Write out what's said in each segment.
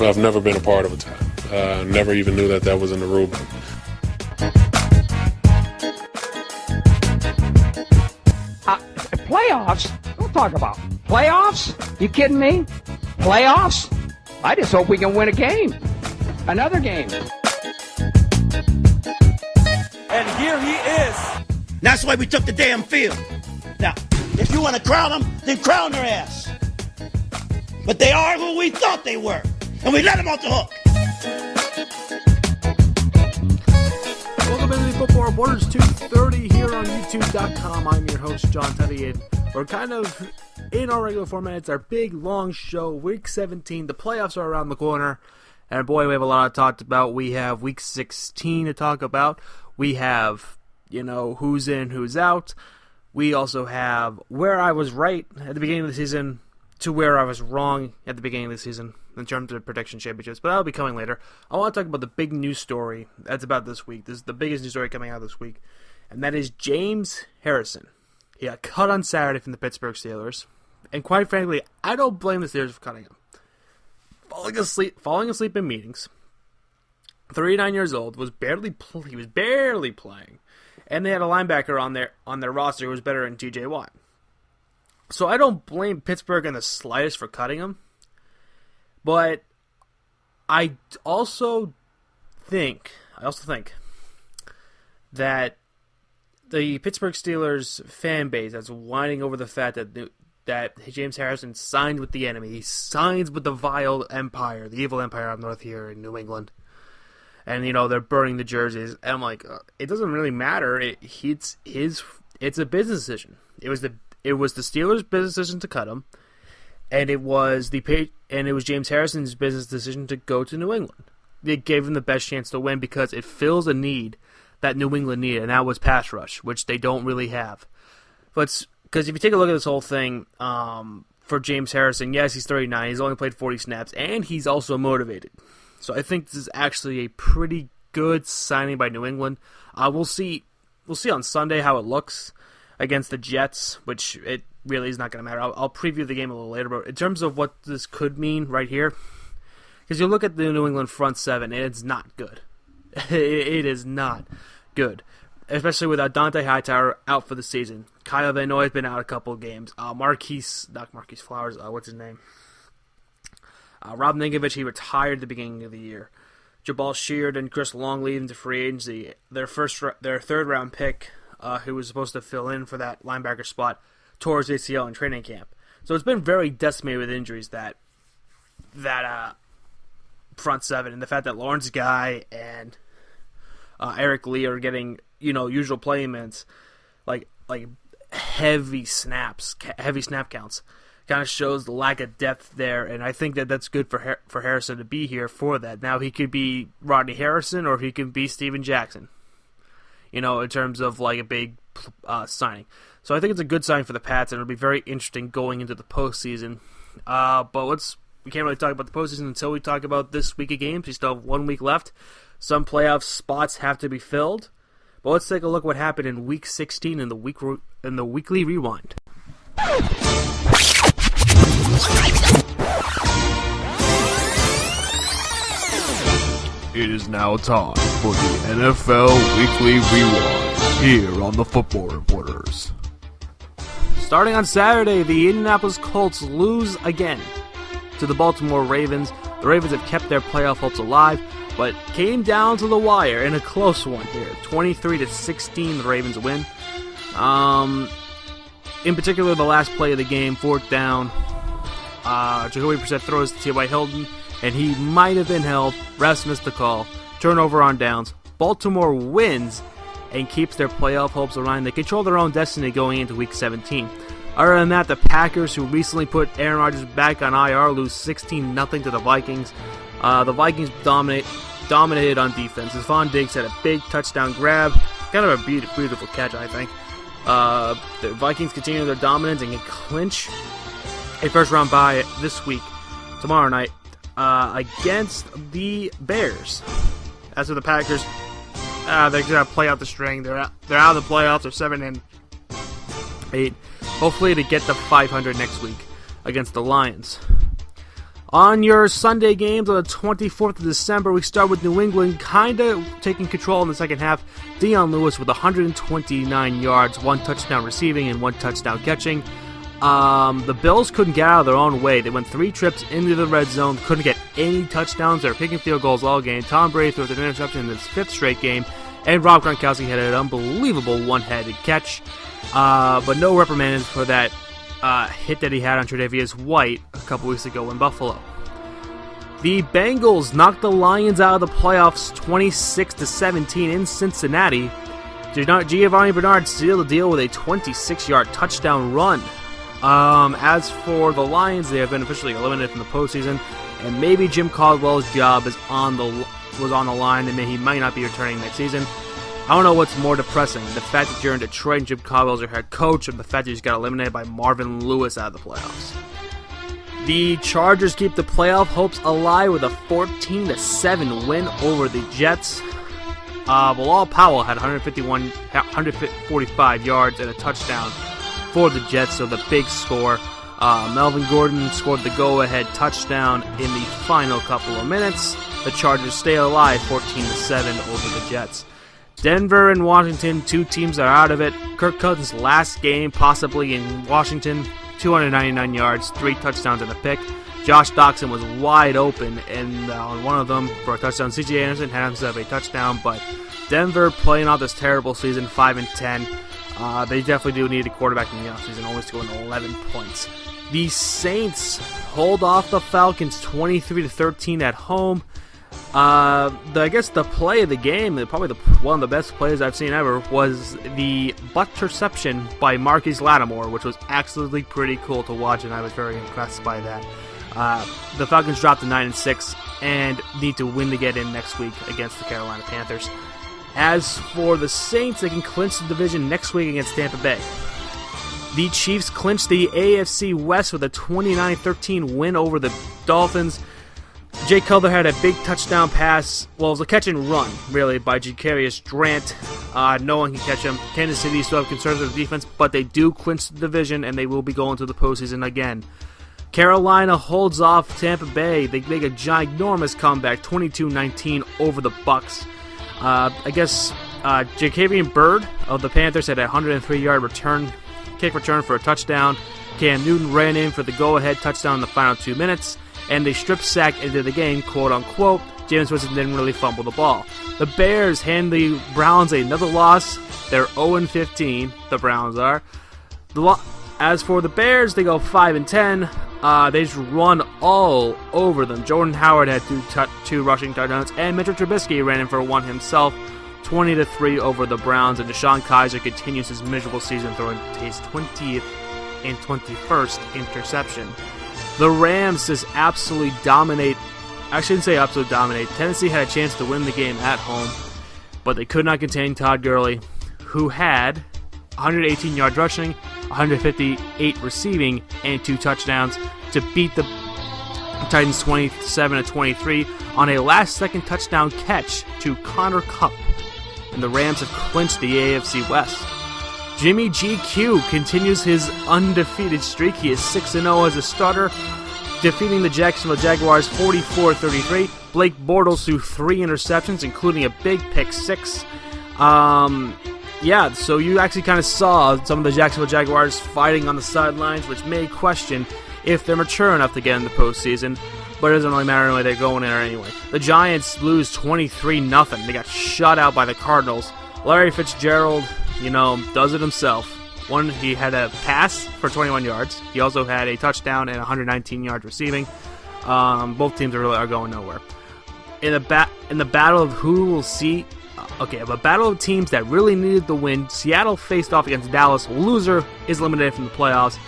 I've never been a part of a tie. Never even knew that was in the rule book. Playoffs? Don't talk about playoffs. You kidding me? Playoffs? I just hope we can win a game. Another game. And here he is. That's why we took the damn field. Now, if you want to crown them, then crown their ass. But they are who we thought they were. And we let them off the hook. Welcome into the Football Reporters 230 here on YouTube.com. I'm your host, John Teddy, and we're kind of in our regular format. It's our big, long show, Week 17. The playoffs are around the corner, and boy, we have a lot to talk about. We have Week 16 to talk about. We have, who's in, who's out. We also have where I was right at the beginning of the season to where I was wrong at the beginning of the season in terms of prediction championships, but that'll be coming later. I want to talk about the big news story that's about this week. This is the biggest news story coming out this week, and that is James Harrison. He got cut on Saturday from the Pittsburgh Steelers, and quite frankly, I don't blame the Steelers for cutting him. Falling asleep in meetings, 39 years old, he was barely playing, and they had a linebacker on their roster who was better than T.J. Watt. So I don't blame Pittsburgh in the slightest for cutting him. But I also think that the Pittsburgh Steelers fan base that's whining over the fact that James Harrison signed with the enemy. He signs with the vile empire, the evil empire up north here in New England. And, they're burning the jerseys. And I'm like, it doesn't really matter. It's a business decision. It was the Steelers' business decision to cut him. And it was James Harrison's business decision to go to New England. It gave him the best chance to win because it fills a need that New England needed, and that was pass rush, which they don't really have. Because if you take a look at this whole thing, for James Harrison, yes, he's 39, he's only played 40 snaps, and he's also motivated. So I think this is actually a pretty good signing by New England. We'll see on Sunday how it looks against the Jets, which it really is not going to matter. I'll preview the game a little later, but in terms of what this could mean right here, because you look at the New England front seven, and it's not good. It is not good, especially without Dante Hightower out for the season. Kyle Van Noy has been out a couple of games. Not Marquise Flowers, what's his name? Rob Ninkovich, he retired at the beginning of the year. Jabal Sheard and Chris Long lead into free agency. Their third round pick, who was supposed to fill in for that linebacker spot, tore his ACL in training camp. So it's been very decimated with injuries, that front seven, and the fact that Lawrence Guy and Eric Lee are getting usual play minutes, like heavy snap counts, kind of shows the lack of depth there, and I think that's good for Harrison to be here for that. Now he could be Rodney Harrison or he can be Steven Jackson, in terms of like a big signing. So I think it's a good sign for the Pats, and it'll be very interesting going into the postseason. But we can't really talk about the postseason until we talk about this week of games. We still have 1 week left. Some playoff spots have to be filled. But let's take a look at what happened in Week 16 in the Weekly Rewind. It is now time for the NFL Weekly Rewind here on the Football Reporters. Starting on Saturday, the Indianapolis Colts lose again to the Baltimore Ravens. The Ravens have kept their playoff hopes alive, but came down to the wire in a close one here. 23-16, the Ravens win. In particular, the last play of the game, fourth down, Jacoby Brissett throws to T.Y. Hilton, and he might have been held. Refs missed the call. Turnover on downs. Baltimore wins and keeps their playoff hopes alive. They control their own destiny going into Week 17. Other than that, the Packers, who recently put Aaron Rodgers back on IR, lose 16-0 to the Vikings. The Vikings dominated on defense. Stephon Diggs had a big touchdown grab. Kind of a beautiful catch, I think. The Vikings continue their dominance and can clinch a first-round bye this week, tomorrow night, against the Bears. As for the Packers, they're going to play out the string. They're out of the playoffs. They're 7-8. Hopefully to get to 500 next week against the Lions. On your Sunday games on the 24th of December, we start with New England kind of taking control in the second half. Dion Lewis with 129 yards, 1 touchdown receiving, and 1 touchdown catching. The Bills couldn't get out of their own way. They went 3 trips into the red zone, couldn't get any touchdowns. They were kicking field goals all game. Tom Brady threw an interception in his 5th straight game, and Rob Gronkowski had an unbelievable one-handed catch. But no reprimands for that hit that he had on Tre'Davious White a couple weeks ago in Buffalo. The Bengals knocked the Lions out of the playoffs 26-17 in Cincinnati. Giovanni Bernard sealed the deal with a 26-yard touchdown run. As for the Lions, they have been officially eliminated from the postseason, and maybe Jim Caldwell's job was on the line, and he might not be returning next season. I don't know what's more depressing, the fact that you're in Detroit and Jim Caldwell's your head coach, or the fact that you just got eliminated by Marvin Lewis out of the playoffs. The Chargers keep the playoff hopes alive with a 14-7 win over the Jets. Bilal Powell had 145 yards and a touchdown for the Jets, so the big score. Melvin Gordon scored the go-ahead touchdown in the final couple of minutes. The Chargers stay alive 14-7 over the Jets. Denver and Washington, 2 teams are out of it. Kirk Cousins' last game, possibly in Washington, 299 yards, 3 touchdowns and a pick. Josh Doxson was wide open and on one of them for a touchdown. C.J. Anderson had himself a touchdown, but Denver playing out this terrible season, 5-10. They definitely do need a quarterback in the offseason, only scoring 11 points. The Saints hold off the Falcons 23-13 at home. I guess the play of the game, probably one of the best plays I've seen ever, was the butterception by Marcus Lattimore, which was absolutely pretty cool to watch, and I was very impressed by that. The Falcons dropped to 9-6 and need to win to get in next week against the Carolina Panthers. As for the Saints, they can clinch the division next week against Tampa Bay. The Chiefs clinched the AFC West with a 29-13 win over the Dolphins. Jay Cutler had a big touchdown pass. Well, it was a catch and run, really, by Jacarius Grant. No one can catch him. Kansas City still have concerns with the defense, but they do clinch the division, and they will be going to the postseason again. Carolina holds off Tampa Bay. They make a ginormous comeback, 22-19 over the Bucs. I guess Jacavian Byrd of the Panthers had a 103-yard kick return for a touchdown. Cam Newton ran in for the go-ahead touchdown in the final 2 minutes. And they strip sack into the game, quote-unquote. Jameis Winston didn't really fumble the ball. The Bears hand the Browns another loss. They're 0-15, the Browns are. As for the Bears, they go 5-10. They just run all over them. Jordan Howard had 2 rushing touchdowns, and Mitchell Trubisky ran in for 1 himself. 20-3 over the Browns, and Deshaun Kaiser continues his miserable season, throwing his 20th and 21st interception. The Rams just absolutely dominate. I shouldn't say absolutely dominate. Tennessee had a chance to win the game at home, but they could not contain Todd Gurley, who had 118 yards rushing, 158 receiving, and 2 touchdowns to beat the Titans 27-23 on a last-second touchdown catch to Connor Kupp. And the Rams have clinched the AFC West. Jimmy GQ continues his undefeated streak. He is 6-0 as a starter, defeating the Jacksonville Jaguars 44-33. Blake Bortles threw 3 interceptions, including a big pick 6. So you actually kind of saw some of the Jacksonville Jaguars fighting on the sidelines, which may question if they're mature enough to get in the postseason, but it doesn't really matter anyway, they're going in there anyway. The Giants lose 23-0. They got shut out by the Cardinals. Larry Fitzgerald, does it himself. He had a pass for 21 yards. He also had a touchdown and 119 yards receiving. Both teams are going nowhere. In the battle of who will see... a battle of teams that really needed the win. Seattle faced off against Dallas. Loser is eliminated from the playoffs.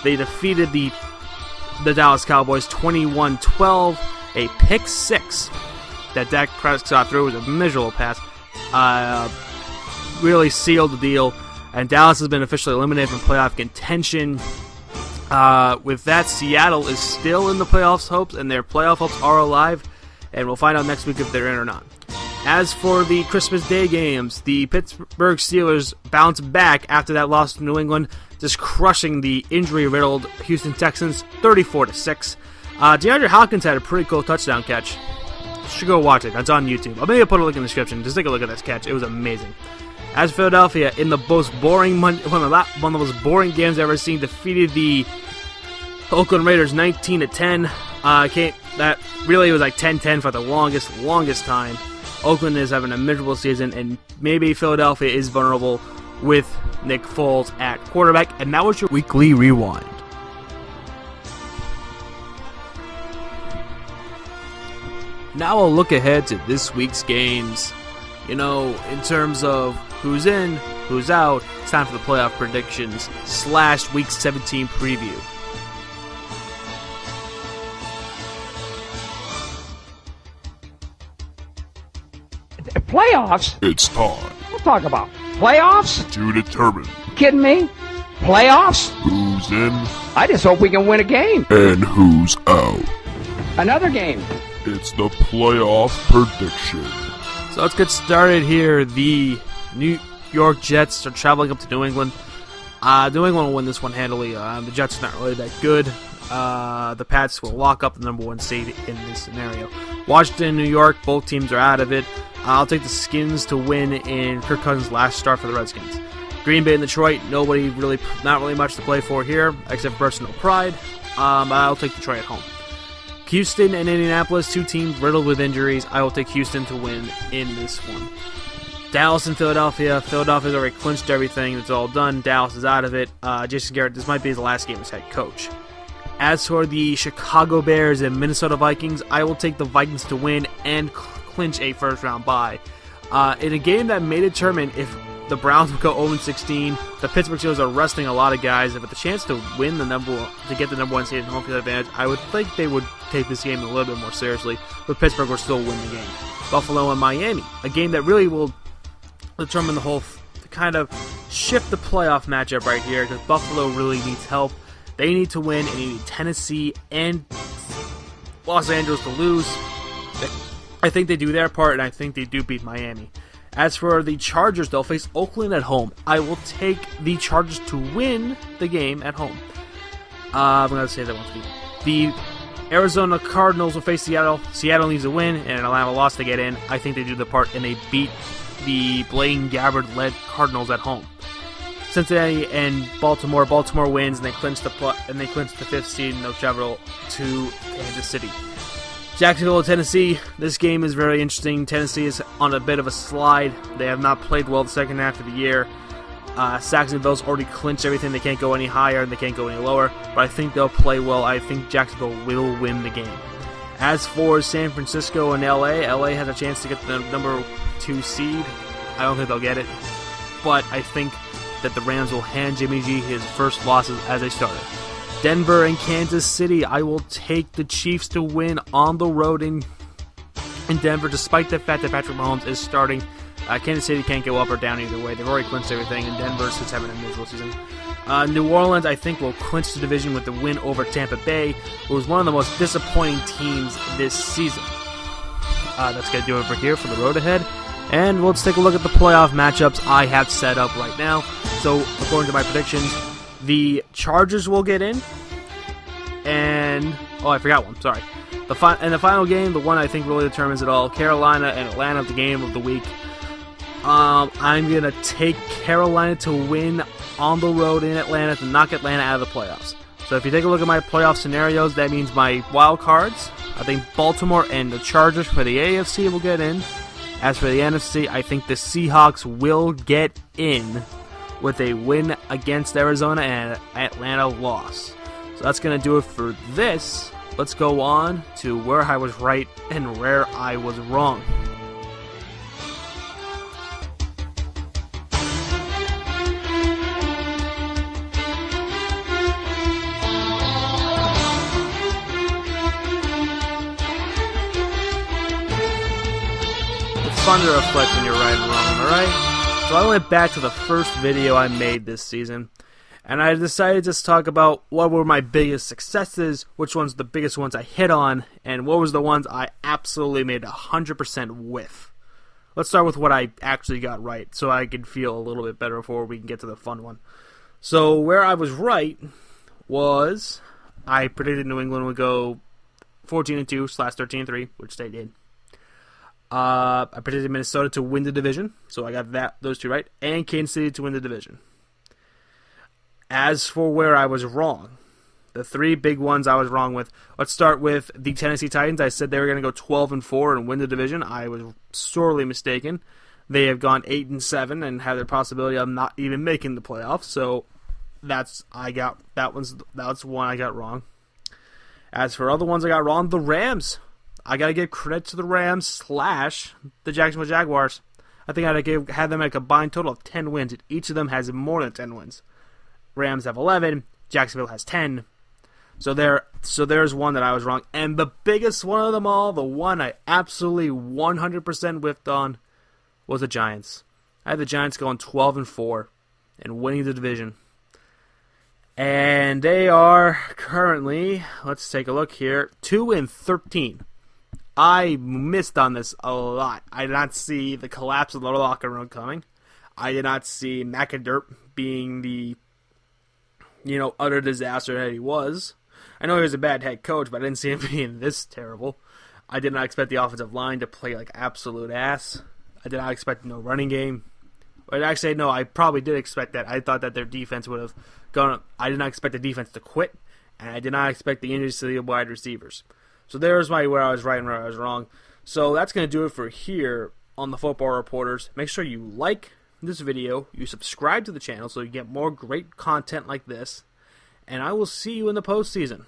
They defeated the Dallas Cowboys 21-12. A pick 6 that Dak Prescott threw was a miserable pass. Really sealed the deal, and Dallas has been officially eliminated from playoff contention. With that, Seattle is still in the playoffs hopes, and their playoff hopes are alive, and we'll find out next week if they're in or not. As for the Christmas Day games, the Pittsburgh Steelers bounced back after that loss to New England, just crushing the injury-riddled Houston Texans 34-6. DeAndre Hopkins had a pretty cool touchdown catch. You should go watch it. That's on YouTube. I'll maybe put a link in the description. Just take a look at this catch. It was amazing. As Philadelphia, in the most boring one of the most boring games I've ever seen, defeated the Oakland Raiders 19-10. That really was like 10-10 for the longest time. Oakland is having a miserable season, and maybe Philadelphia is vulnerable with Nick Foles at quarterback. And that was your Weekly Rewind. Now I'll look ahead to this week's games. You know, in terms of who's in, who's out, it's time for the playoff predictions / Week 17 preview. Playoffs? It's time We'll talk about playoffs? to determine You kidding me? Playoffs? who's in I just hope we can win a game. and who's out. Another game. It's the playoff prediction. So let's get started here. The New York Jets are traveling up to New England. New England will win this one handily. The Jets are not really that good. The Pats will lock up the number 1 seed in this scenario. Washington, New York, both teams are out of it. I'll take the Skins to win in Kirk Cousins' last start for the Redskins. Green Bay and Detroit, not really much to play for here, except for personal pride. I'll take Detroit at home. Houston and Indianapolis, 2 teams riddled with injuries. I will take Houston to win in this one. Dallas and Philadelphia. Philadelphia's already clinched everything. It's all done. Dallas is out of it. Jason Garrett, this might be his last game as head coach. As for the Chicago Bears and Minnesota Vikings, I will take the Vikings to win and clinch a first-round bye. In a game that may determine if the Browns will go 0-16, the Pittsburgh Steelers are resting a lot of guys. If it's a chance to win to get the number 1 seed and home field advantage, I would think they would take this game a little bit more seriously, but Pittsburgh will still win the game. Buffalo and Miami, a game that really will determine the whole, kind of shift the playoff matchup right here, because Buffalo really needs help. They need to win, and they need Tennessee and Los Angeles to lose. I think they do their part, and I think they do beat Miami. As for the Chargers, they'll face Oakland at home. I will take the Chargers to win the game at home. I'm going to say that once again. The Arizona Cardinals will face Seattle. Seattle needs a win and an Atlanta loss to get in. I think they do the part, and they beat the Blaine Gabbert-led Cardinals at home. Cincinnati and Baltimore. Baltimore wins, and they clinch the 5th seed, and they'll travel to Kansas City. Jacksonville and Tennessee. This game is very interesting. Tennessee is on a bit of a slide. They have not played well the second half of the year. Jacksonville's already clinched everything. They can't go any higher and they can't go any lower, but I think they'll play well. I think Jacksonville will win the game. As for San Francisco and LA has a chance to get the number 2 seed. I don't think they'll get it, but I think that the Rams will hand Jimmy G his first losses as a starter. Denver and Kansas City, I will take the Chiefs to win on the road in Denver, despite the fact that Patrick Mahomes is starting. Kansas City can't go up or down either way. They've already clinched everything, and Denver's just having a miserable season. New Orleans, I think, will clinch the division with the win over Tampa Bay, who was one of the most disappointing teams this season. That's going to do it for here for the road ahead. And let's take a look at the playoff matchups I have set up right now. So, according to my predictions, the Chargers will get in. And, I forgot one, sorry. And the final game, the one I think really determines it all, Carolina and Atlanta, the game of the week. I'm going to take Carolina to win on the road in Atlanta to knock Atlanta out of the playoffs. So if you take a look at my playoff scenarios, that means my wild cards, I think Baltimore and the Chargers for the AFC will get in. As for the NFC, I think the Seahawks will get in with a win against Arizona and Atlanta loss. So that's going to do it for this. Let's go on to where I was right and where I was wrong. It's fun to reflect when you're right and wrong, alright? So I went back to the first video I made this season, and I decided to talk about what were my biggest successes, which ones the biggest ones I hit on, and what was the ones I absolutely made 100% with. Let's start with what I actually got right, so I can feel a little bit better before we can get to the fun one. So where I was right was I predicted New England would go 14-2/13-3, which they did. I predicted Minnesota to win the division, so I got those two right, and Kansas City to win the division. As for where I was wrong, the three big ones I was wrong with. Let's start with the Tennessee Titans. I said they were going to go 12-4 and win the division. I was sorely mistaken. They have gone 8-7 and have the possibility of not even making the playoffs. So that's one I got wrong. As for other ones I got wrong, the Rams. I got to give credit to the Rams / the Jacksonville Jaguars. I think I had them at a combined total of 10 wins. Each of them has more than 10 wins. Rams have 11. Jacksonville has 10. So there's one that I was wrong. And the biggest one of them all, the one I absolutely 100% whiffed on, was the Giants. I had the Giants going 12-4 and winning the division. And they are currently, let's take a look here, 2-13. I missed on this a lot. I did not see the collapse of the locker room coming. I did not see McAdert being the, utter disaster that he was. I know he was a bad head coach, but I didn't see him being this terrible. I did not expect the offensive line to play like absolute ass. I did not expect no running game. But actually, no, I probably did expect that. I thought that their defense would have gone. I did not expect the defense to quit, and I did not expect the injuries to the wide receivers. So there's where I was right and where I was wrong. So that's going to do it for here on the Football Reporters. Make sure you like this video, you subscribe to the channel so you get more great content like this, and I will see you in the postseason.